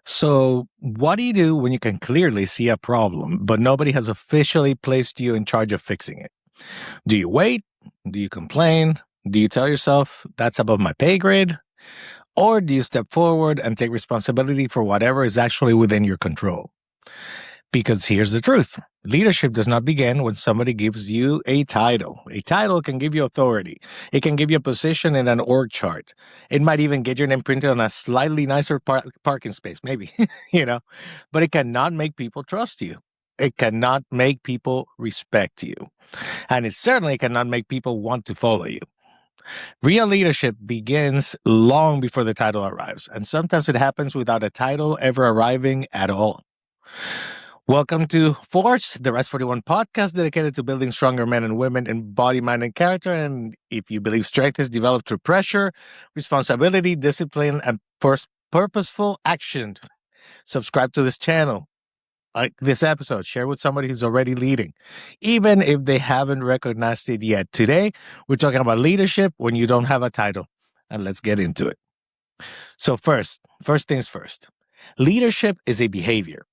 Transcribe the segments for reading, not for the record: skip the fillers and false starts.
So, what do you do when you can clearly see a problem, but nobody has officially placed you in charge of fixing it? Do you wait? Do you complain? Do you tell yourself, that's above my pay grade? Or do you step forward and take responsibility for whatever is actually within your control? Because here's the truth: leadership does not begin when somebody gives you a title. A title can give you authority, it can give you a position in an org chart. It might even get your name printed on a slightly nicer parking space, maybe, but it cannot make people trust you. It cannot make people respect you. And it certainly cannot make people want to follow you. Real leadership begins long before the title arrives. And sometimes it happens without a title ever arriving at all. Welcome to Forge, the Rest 41 podcast dedicated to building stronger men and women in body, mind, and character. And if you believe strength is developed through pressure, responsibility, discipline, and purposeful action, subscribe to this channel. Like this episode, share with somebody who's already leading, even if they haven't recognized it yet. Today, we're talking about leadership when you don't have a title. And let's get into it. So first things first. Leadership is a behavior.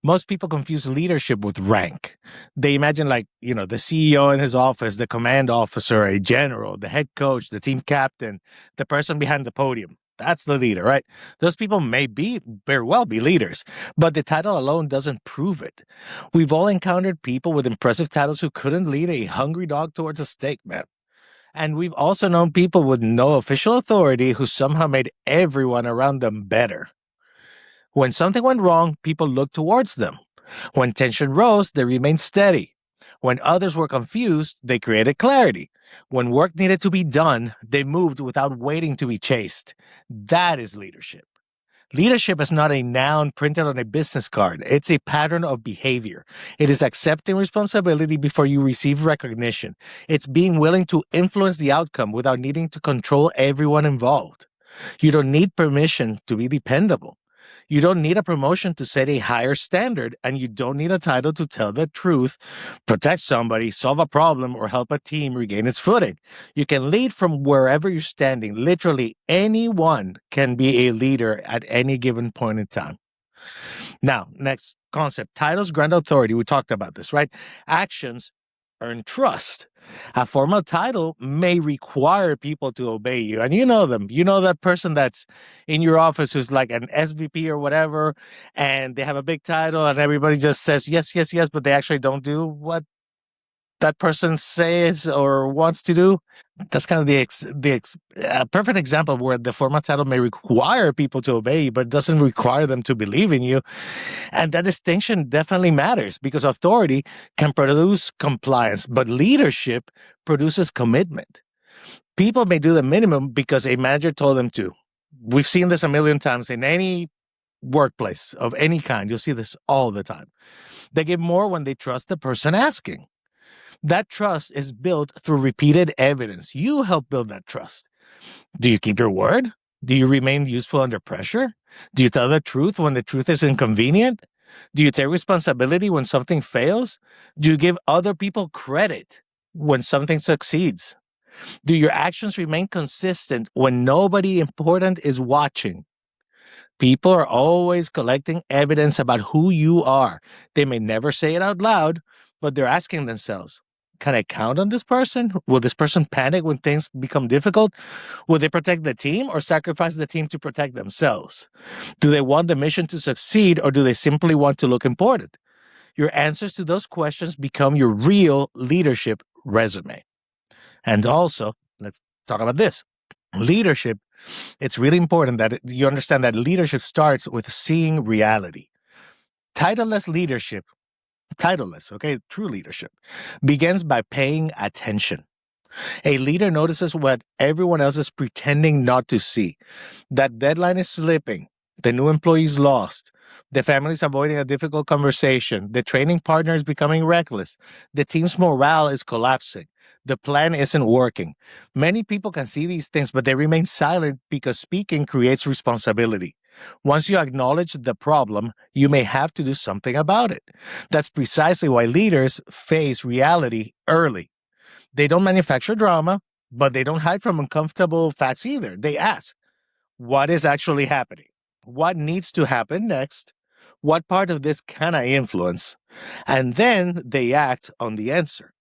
Most people confuse leadership with rank. They imagine the CEO in his office, the command officer, a general, the head coach, the team captain, the person behind the podium. That's the leader, right? Those people may very well be leaders, but the title alone doesn't prove it. We've all encountered people with impressive titles who couldn't lead a hungry dog towards a steak, man. And we've also known people with no official authority who somehow made everyone around them better. When something went wrong, people looked towards them. When tension rose, they remained steady. When others were confused, they created clarity. When work needed to be done, they moved without waiting to be chased. That is leadership. Leadership is not a noun printed on a business card. It's a pattern of behavior. It is accepting responsibility before you receive recognition. It's being willing to influence the outcome without needing to control everyone involved. You don't need permission to be dependable. You don't need a promotion to set a higher standard, and you don't need a title to tell the truth, protect somebody, solve a problem, or help a team regain its footing. You can lead from wherever you're standing. Literally anyone can be a leader at any given point in time. Now, next concept, titles grant authority. We talked about this, right? Actions earn trust. A formal title may require people to obey you. And you know them. You know that person that's in your office who's like an SVP or whatever, and they have a big title and everybody just says, yes, yes, yes, but they actually don't do what that person says or wants to do. That's kind of the perfect example where the formal title may require people to obey you, but it doesn't require them to believe in you. And that distinction definitely matters because authority can produce compliance, but leadership produces commitment. People may do the minimum because a manager told them to. We've seen this a million times in any workplace of any kind. You'll see this all the time. They give more when they trust the person asking. That trust is built through repeated evidence. You help build that trust. Do you keep your word? Do you remain useful under pressure? Do you tell the truth when the truth is inconvenient? Do you take responsibility when something fails? Do you give other people credit when something succeeds? Do your actions remain consistent when nobody important is watching? People are always collecting evidence about who you are. They may never say it out loud, but they're asking themselves, can I count on this person? Will this person panic when things become difficult? Will they protect the team or sacrifice the team to protect themselves? Do they want the mission to succeed or do they simply want to look important? Your answers to those questions become your real leadership resume. And also, let's talk about this. Leadership, it's really important that you understand that leadership starts with seeing reality. Titleless, true leadership, begins by paying attention. A leader notices what everyone else is pretending not to see. That deadline is slipping. The new employee's lost. The family's avoiding a difficult conversation. The training partner is becoming reckless. The team's morale is collapsing. The plan isn't working. Many people can see these things, but they remain silent because speaking creates responsibility. Once you acknowledge the problem, you may have to do something about it. That's precisely why leaders face reality early. They don't manufacture drama, but they don't hide from uncomfortable facts either. They ask, what is actually happening? what needs to happen next, what part of this can I influence, and then they act on the answer.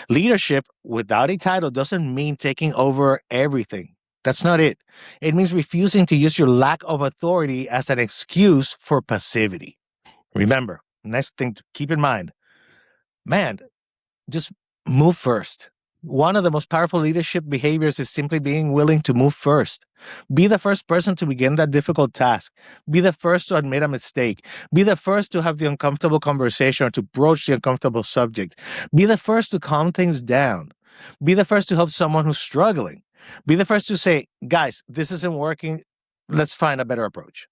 Leadership without a title doesn't mean taking over everything. That's not it. It means refusing to use your lack of authority as an excuse for passivity. Remember, next thing to keep in mind, man, just move first. One of the most powerful leadership behaviors is simply being willing to move first. Be the first person to begin that difficult task. Be the first to admit a mistake. Be the first to have the uncomfortable conversation or to broach the uncomfortable subject. Be the first to calm things down. Be the first to help someone who's struggling. Be the first to say, guys, this isn't working. Let's find a better approach.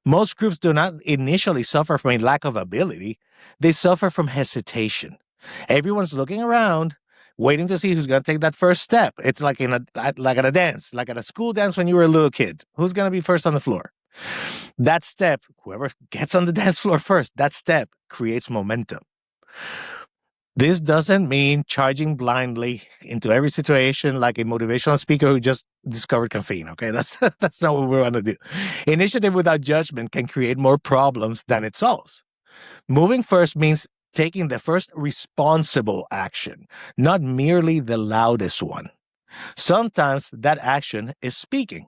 Most groups do not initially suffer from a lack of ability. They suffer from hesitation. Everyone's looking around, waiting to see who's going to take that first step. It's like like at a dance, like at a school dance when you were a little kid. Who's going to be first on the floor? That step, whoever gets on the dance floor first, that step creates momentum. This doesn't mean charging blindly into every situation like a motivational speaker who just discovered caffeine, okay? That's not what we want to do. Initiative without judgment can create more problems than it solves. Moving first means taking the first responsible action, not merely the loudest one. Sometimes that action is speaking.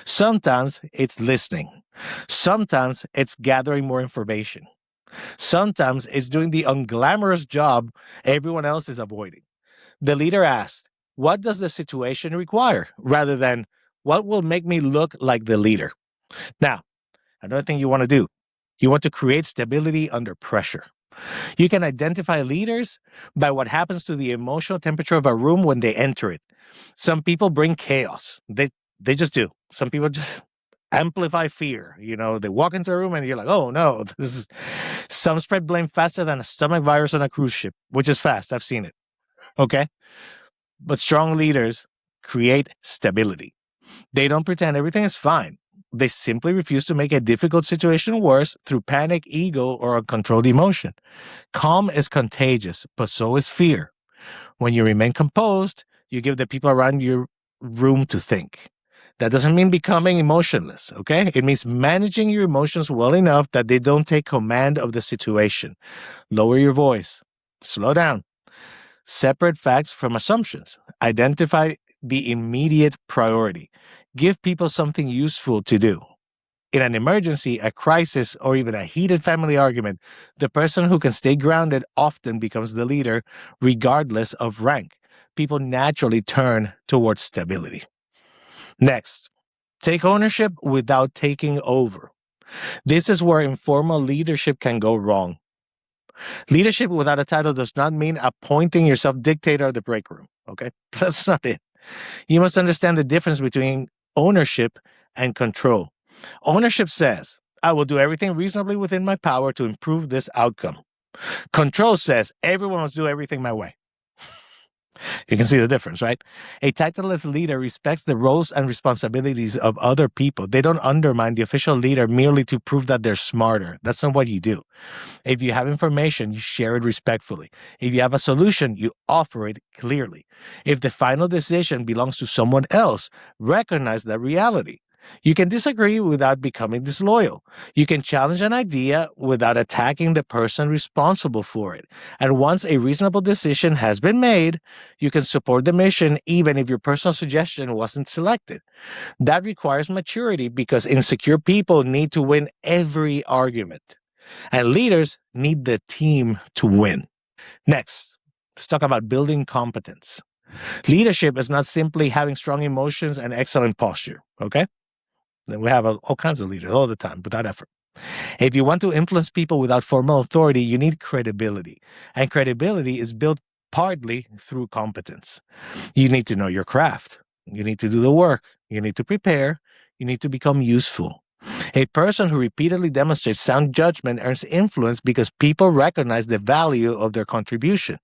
Sometimes it's listening. Sometimes it's gathering more information. Sometimes it's doing the unglamorous job everyone else is avoiding. The leader asks, what does the situation require? Rather than, what will make me look like the leader? Now, another thing you want to do, you want to create stability under pressure. You can identify leaders by what happens to the emotional temperature of a room when they enter it. Some people bring chaos. They just do. Some people just amplify fear. They walk into a room and you're like, oh no, some spread blame faster than a stomach virus on a cruise ship, which is fast. I've seen it. Okay. But strong leaders create stability. They don't pretend everything is fine. They simply refuse to make a difficult situation worse through panic, ego, or uncontrolled emotion. Calm is contagious, but so is fear. When you remain composed, you give the people around you room to think. That doesn't mean becoming emotionless, okay? It means managing your emotions well enough that they don't take command of the situation. Lower your voice. Slow down. Separate facts from assumptions. Identify the immediate priority. Give people something useful to do. In an emergency, a crisis, or even a heated family argument, the person who can stay grounded often becomes the leader, regardless of rank. People naturally turn towards stability. Next, take ownership without taking over. This is where informal leadership can go wrong. Leadership without a title does not mean appointing yourself dictator of the break room, okay? That's not it. You must understand the difference between ownership and control. Ownership says, I will do everything reasonably within my power to improve this outcome. Control says, everyone must do everything my way. You can see the difference, right? A titleless leader respects the roles and responsibilities of other people. They don't undermine the official leader merely to prove that they're smarter. That's not what you do. If you have information, you share it respectfully. If you have a solution, you offer it clearly. If the final decision belongs to someone else, recognize that reality. You can disagree without becoming disloyal. You can challenge an idea without attacking the person responsible for it. And once a reasonable decision has been made, you can support the mission even if your personal suggestion wasn't selected. That requires maturity because insecure people need to win every argument. And leaders need the team to win. Next, let's talk about building competence. Leadership is not simply having strong emotions and excellent posture, okay? Then we have all kinds of leaders all the time without effort. If you want to influence people without formal authority, you need credibility. And credibility is built partly through competence. You need to know your craft. You need to do the work. You need to prepare. You need to become useful. A person who repeatedly demonstrates sound judgment earns influence because people recognize the value of their contribution.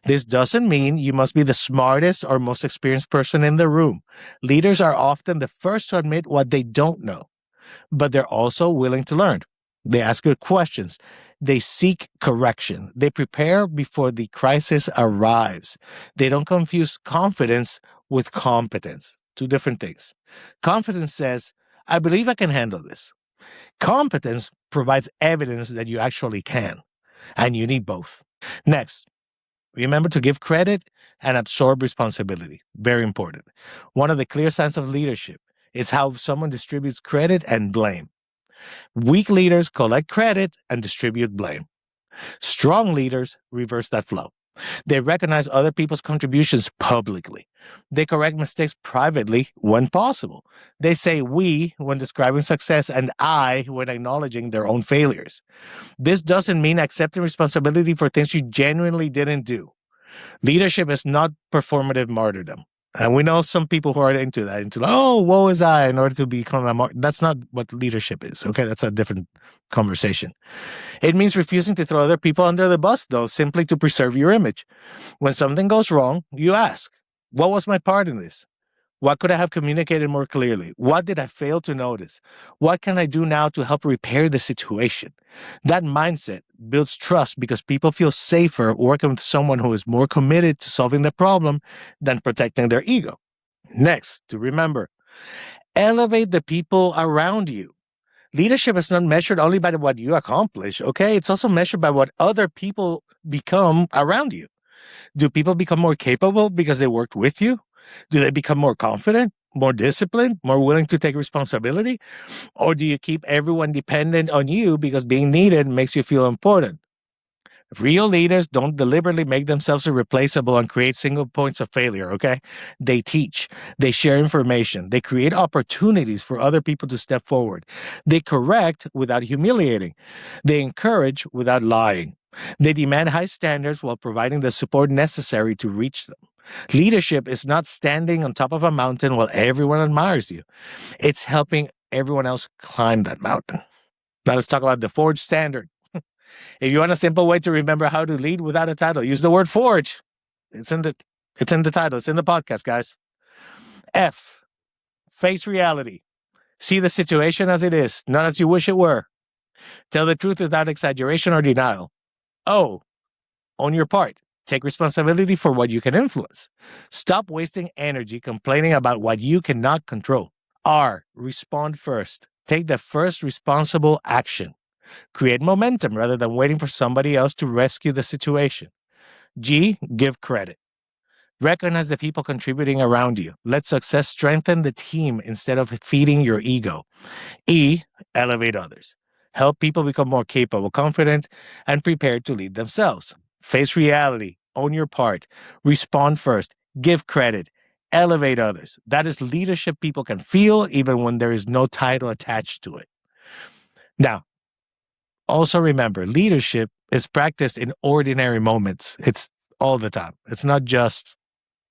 This doesn't mean you must be the smartest or most experienced person in the room. Leaders are often the first to admit what they don't know, but they're also willing to learn. They ask good questions. They seek correction. They prepare before the crisis arrives. They don't confuse confidence with competence. Two different things. Confidence says, I believe I can handle this. Competence provides evidence that you actually can, and you need both. Next, remember to give credit and absorb responsibility. Very important. One of the clear signs of leadership is how someone distributes credit and blame. Weak leaders collect credit and distribute blame. Strong leaders reverse that flow. They recognize other people's contributions publicly. They correct mistakes privately when possible. They say we when describing success and I when acknowledging their own failures. This doesn't mean accepting responsibility for things you genuinely didn't do. Leadership is not performative martyrdom. And we know some people who are into that, oh, woe is I, in order to become a martyr. That's not what leadership is, okay? That's a different conversation. It means refusing to throw other people under the bus, though, simply to preserve your image. When something goes wrong, you ask, what was my part in this? What could I have communicated more clearly? What did I fail to notice? What can I do now to help repair the situation? That mindset builds trust because people feel safer working with someone who is more committed to solving the problem than protecting their ego. Next, to remember, elevate the people around you. Leadership is not measured only by what you accomplish, okay? It's also measured by what other people become around you. Do people become more capable because they worked with you? Do they become more confident, more disciplined, more willing to take responsibility? Or do you keep everyone dependent on you because being needed makes you feel important? Real leaders don't deliberately make themselves irreplaceable and create single points of failure, okay? They teach, they share information, they create opportunities for other people to step forward. They correct without humiliating, they encourage without lying. They demand high standards while providing the support necessary to reach them. Leadership is not standing on top of a mountain while everyone admires you. It's helping everyone else climb that mountain. Now let's talk about the Forge standard. If you want a simple way to remember how to lead without a title, use the word forge. It's in the title. It's in the podcast, guys. F, face reality. See the situation as it is, not as you wish it were. Tell the truth without exaggeration or denial. O, own your part. Take responsibility for what you can influence. Stop wasting energy complaining about what you cannot control. R, respond first. Take the first responsible action. Create momentum rather than waiting for somebody else to rescue the situation. G, give credit. Recognize the people contributing around you. Let success strengthen the team instead of feeding your ego. E, elevate others. Help people become more capable, confident, and prepared to lead themselves. Face reality. Own your part. Respond first. Give credit. Elevate others. That is leadership people can feel even when there is no title attached to it. Now, also remember, leadership is practiced in ordinary moments. It's all the time. It's not just,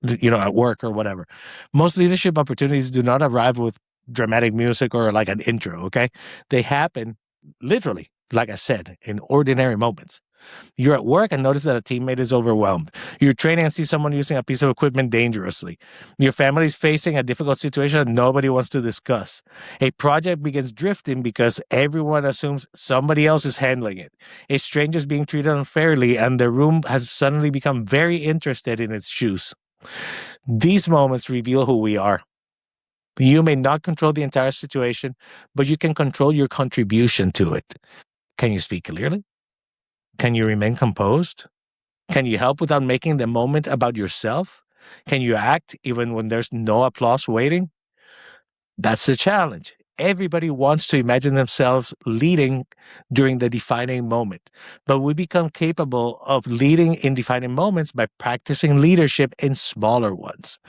at work or whatever. Most leadership opportunities do not arrive with dramatic music or like an intro, okay? They happen literally, like I said, in ordinary moments. You're at work and notice that a teammate is overwhelmed. You're training and see someone using a piece of equipment dangerously. Your family's facing a difficult situation that nobody wants to discuss. A project begins drifting because everyone assumes somebody else is handling it. A stranger is being treated unfairly and the room has suddenly become very interested in its shoes. These moments reveal who we are. You may not control the entire situation, but you can control your contribution to it. Can you speak clearly? Can you remain composed? Can you help without making the moment about yourself? Can you act even when there's no applause waiting? That's the challenge. Everybody wants to imagine themselves leading during the defining moment, but we become capable of leading in defining moments by practicing leadership in smaller ones.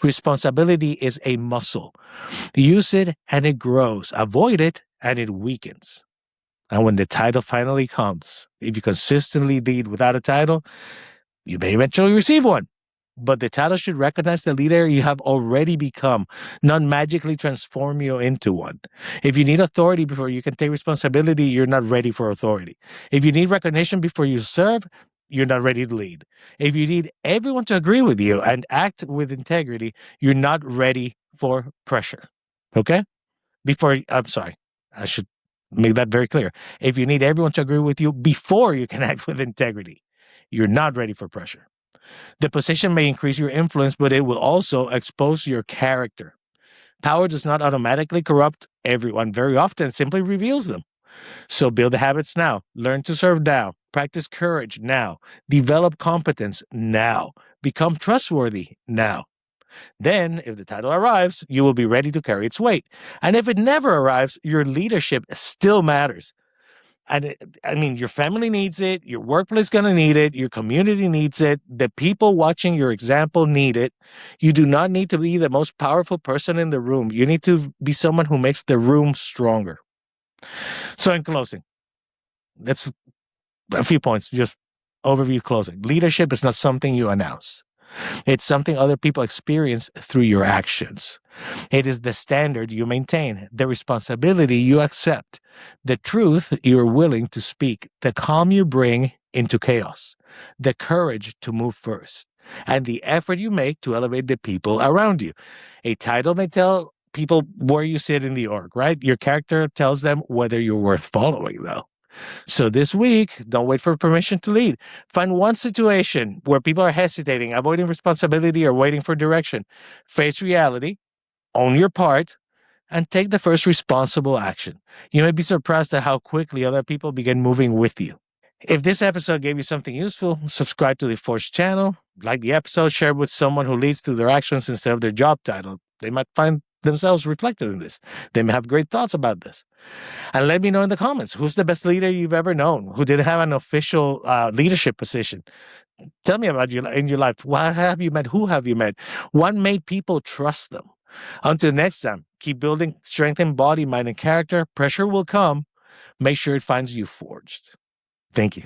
Responsibility is a muscle. Use it and it grows. Avoid it and it weakens. And when the title finally comes, if you consistently lead without a title, you may eventually receive one. But the title should recognize the leader you have already become, not magically transform you into one. If you need authority before you can take responsibility, you're not ready for authority. If you need recognition before you serve, you're not ready to lead. If you need everyone to agree with you and act with integrity, you're not ready for pressure. Okay? I'm sorry, I should make that very clear. If you need everyone to agree with you before you can act with integrity, you're not ready for pressure. The position may increase your influence, but it will also expose your character. Power does not automatically corrupt everyone. Very often, it simply reveals them. So build the habits now. Learn to serve now. Practice courage now. Develop competence now. Become trustworthy now. Then, if the title arrives, you will be ready to carry its weight. And if it never arrives, your leadership still matters. And your family needs it. Your workplace is going to need it. Your community needs it. The people watching your example need it. You do not need to be the most powerful person in the room. You need to be someone who makes the room stronger. So in closing, that's a few points, just overview closing. Leadership is not something you announce. It's something other people experience through your actions. It is the standard you maintain, the responsibility you accept, the truth you're willing to speak, the calm you bring into chaos, the courage to move first, and the effort you make to elevate the people around you. A title may tell people where you sit in the org, right? Your character tells them whether you're worth following, though. So this week, don't wait for permission to lead. Find one situation where people are hesitating, avoiding responsibility, or waiting for direction. Face reality, own your part, and take the first responsible action. You may be surprised at how quickly other people begin moving with you. If this episode gave you something useful, subscribe to the Force channel, like the episode, share it with someone who leads through their actions instead of their job title. They might find themselves reflected in this. They may have great thoughts about this. And let me know in the comments, who's the best leader you've ever known who didn't have an official leadership position? Tell me about you in your life. What have you met? Who have you met? What made people trust them? Until next time, keep building strength in body, mind, and character. Pressure will come. Make sure it finds you forged. Thank you.